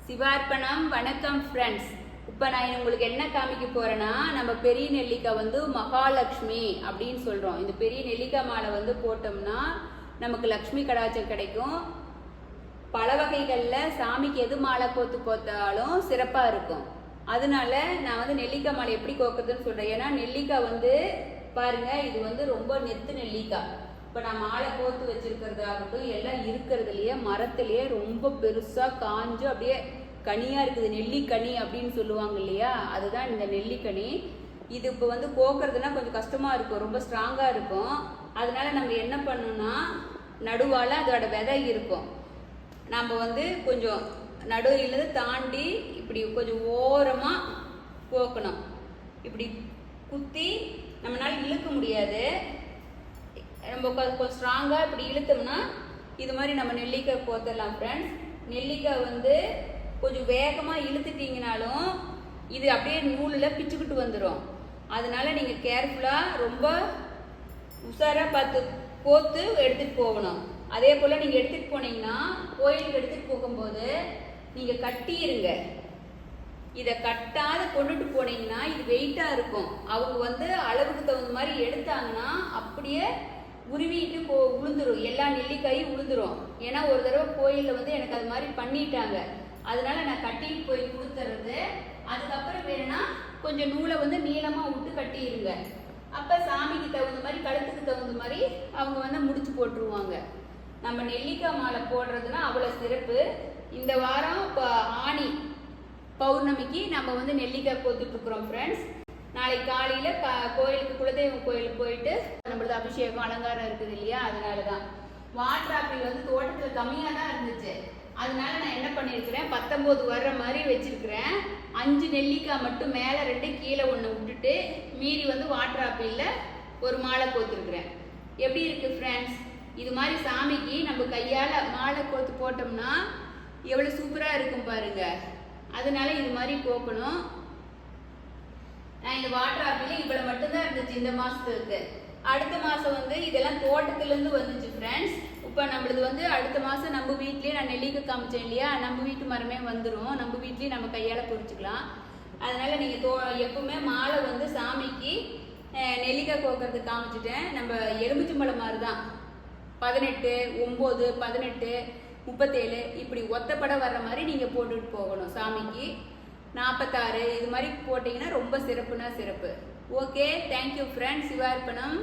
சிவார்ப்பணம். வணக்கம் ஃப்ரெண்ட்ஸ். இப்போ நான் உங்களுக்கு என்ன காமிக்க போறேன்னா, நம்ம பெரிய நெல்லிக்காய் வந்து மகாலட்சுமி அப்படின்னு சொல்றோம். இந்த பெரிய நெல்லிக்காய் மாலை வந்து போட்டோம்னா நமக்கு லக்ஷ்மி கடாட்சம் கிடைக்கும். பல வகைகளில் சாமிக்கு எது மாலை கோத்து போத்தாலும் சிறப்பாக இருக்கும். அதனால நான் வந்து நெல்லிக்காய் மாலை எப்படி கோக்குறதுன்னு சொல்றேன். ஏன்னா நெல்லிக்காய் வந்து பாருங்க, இது வந்து ரொம்ப நெத்து நெல்லிக்காய். இப்போ நான் மாலை கோத்து வச்சிருக்கிறதாகட்டும் எல்லாம் இருக்கிறதுலையே மரத்துலேயே ரொம்ப பெருசாக காஞ்சு அப்படியே கனியாக இருக்குது. நெல்லிக்கனி அப்படின்னு சொல்லுவாங்க இல்லையா, அதுதான் இந்த நெல்லிக்கனி. இது இப்போ வந்து கோக்கிறதுனா கொஞ்சம் கஷ்டமாக இருக்கும், ரொம்ப ஸ்ட்ராங்காக இருக்கும். அதனால நம்ம என்ன பண்ணணும்னா, நடுவால் அதோட விதை இருக்கும், நம்ம வந்து கொஞ்சம் நடுவிலிருந்து தாண்டி இப்படி கொஞ்சம் ஓரமாக கோக்கணும். இப்படி குத்தி நம்மளால இழுக்க முடியாது, நம்ம கொஞ்சம் ஸ்ட்ராங்காக இப்படி இழுத்தோம்னா இது மாதிரி நம்ம நெல்லிக்காய் கோத்தரலாம் ஃப்ரெண்ட்ஸ். நெல்லிக்காய் வந்து கொஞ்சம் வேகமாக இழுத்துட்டிங்கனாலும் இது அப்படியே நூலில் பிச்சுக்கிட்டு வந்துடும். அதனால நீங்கள் கேர்ஃபுல்லாக ரொம்ப உஷாராக பார்த்து கோத்து எடுத்துகிட்டு போகணும். அதே போல் நீங்கள் எடுத்துகிட்டு போனீங்கன்னா கோயிலுக்கு எடுத்துகிட்டு போகும்போது நீங்கள் கட்டிடுங்க. இதை கட்டாத கொண்டுட்டு போனீங்கன்னா இது வெயிட்டாக இருக்கும். அவங்க வந்து அளவுக்கு தகுந்த மாதிரி எடுத்தாங்கன்னா அப்படியே உருவிட்டு உளுந்துரும், எல்லா நெல்லிக்காயும் உளுந்துரும். ஏன்னா ஒரு தடவை கோயிலில் வந்து எனக்கு அது மாதிரி பண்ணிட்டாங்க. அதனால நான் கட்டிட்டு போய் கொடுத்துறது. அதுக்கப்புறம் வேணும்னா கொஞ்சம் நூலை வந்து நீளமாக விட்டு கட்டிடுங்க. அப்போ சாமிக்கு தகுந்த மாதிரி கழுத்துக்கு தகுந்த மாதிரி அவங்க வந்து முடிச்சு போட்டுருவாங்க. நம்ம நெல்லிக்காய் மாலை போடுறதுன்னா அவ்வளோ சிறப்பு. இந்த வாரம் இப்போ ஆனி பௌர்ணமிக்கு நம்ம வந்து நெல்லிக்காய் கோத்துட்ருக்குறோம் ஃப்ரெண்ட்ஸ். நாளைக்கு காலையில் கோயிலுக்கு குலதெய்வம் கோயிலுக்கு போயிட்டு நம்மளது அபிஷேகம் அலங்காரம் இருக்குது இல்லையா, அதனால தான். வாட்டர் ஆப்பிள் வந்து தோட்டத்தில் கம்மியாக தான் இருந்துச்சு. அதனால நான் என்ன பண்ணியிருக்கிறேன், 19 வர்ற மாதிரி வச்சிருக்கிறேன். 5 நெல்லிக்காய் மட்டும் மேலே 2 கீழே 1 விட்டுட்டு மீதி வந்து வாட்டர் ஆப்பிளில் ஒரு மாலை கோத்துருக்குறேன். எப்படி இருக்குது ஃப்ரெண்ட்ஸ்? இது மாதிரி சாமிக்கு நம்ம கையால் மாலை கோத்து போட்டோம்னா எவ்வளோ சூப்பராக இருக்கும் பாருங்க. அதனால இது மாதிரி கோக்கணும். நான் இந்த வாட்டர் ஆப்பிள் இவ்வளோ மட்டும்தான் இருந்துச்சு இந்த மாதத்துக்கு. அடுத்த மாதம் வந்து இதெல்லாம் தோட்டத்துலேருந்து வந்துச்சு ஃப்ரெண்ட்ஸ். இப்போ நம்மளது வந்து அடுத்த மாதம் நம்ம வீட்லேயே, நான் நெல்லிக்காய் காமிச்சேன் இல்லையா, நம்ம வீட்டு மரமே வந்துடும். நம்ம வீட்லேயே நம்ம கையால் பொறிச்சிக்கலாம். அதனால் நீங்கள் எப்பவுமே மாலை வந்து சாமிக்கு நெல்லிக்காய் கோக்கிறதுக்கு காமிச்சிட்டேன். நம்ம எலுமிச்சம்பழம் மாதிரி தான் 18, 9, 18, 37 இப்படி ஒத்தப்பட வர்ற மாதிரி நீங்கள் போட்டுட்டு போகணும். சாமிக்கு 46 இது மாதிரி போட்டிங்கன்னா ரொம்ப சிறப்புனா சிறப்பு. Okay, thank you friends. சிவார்ப்பணம்.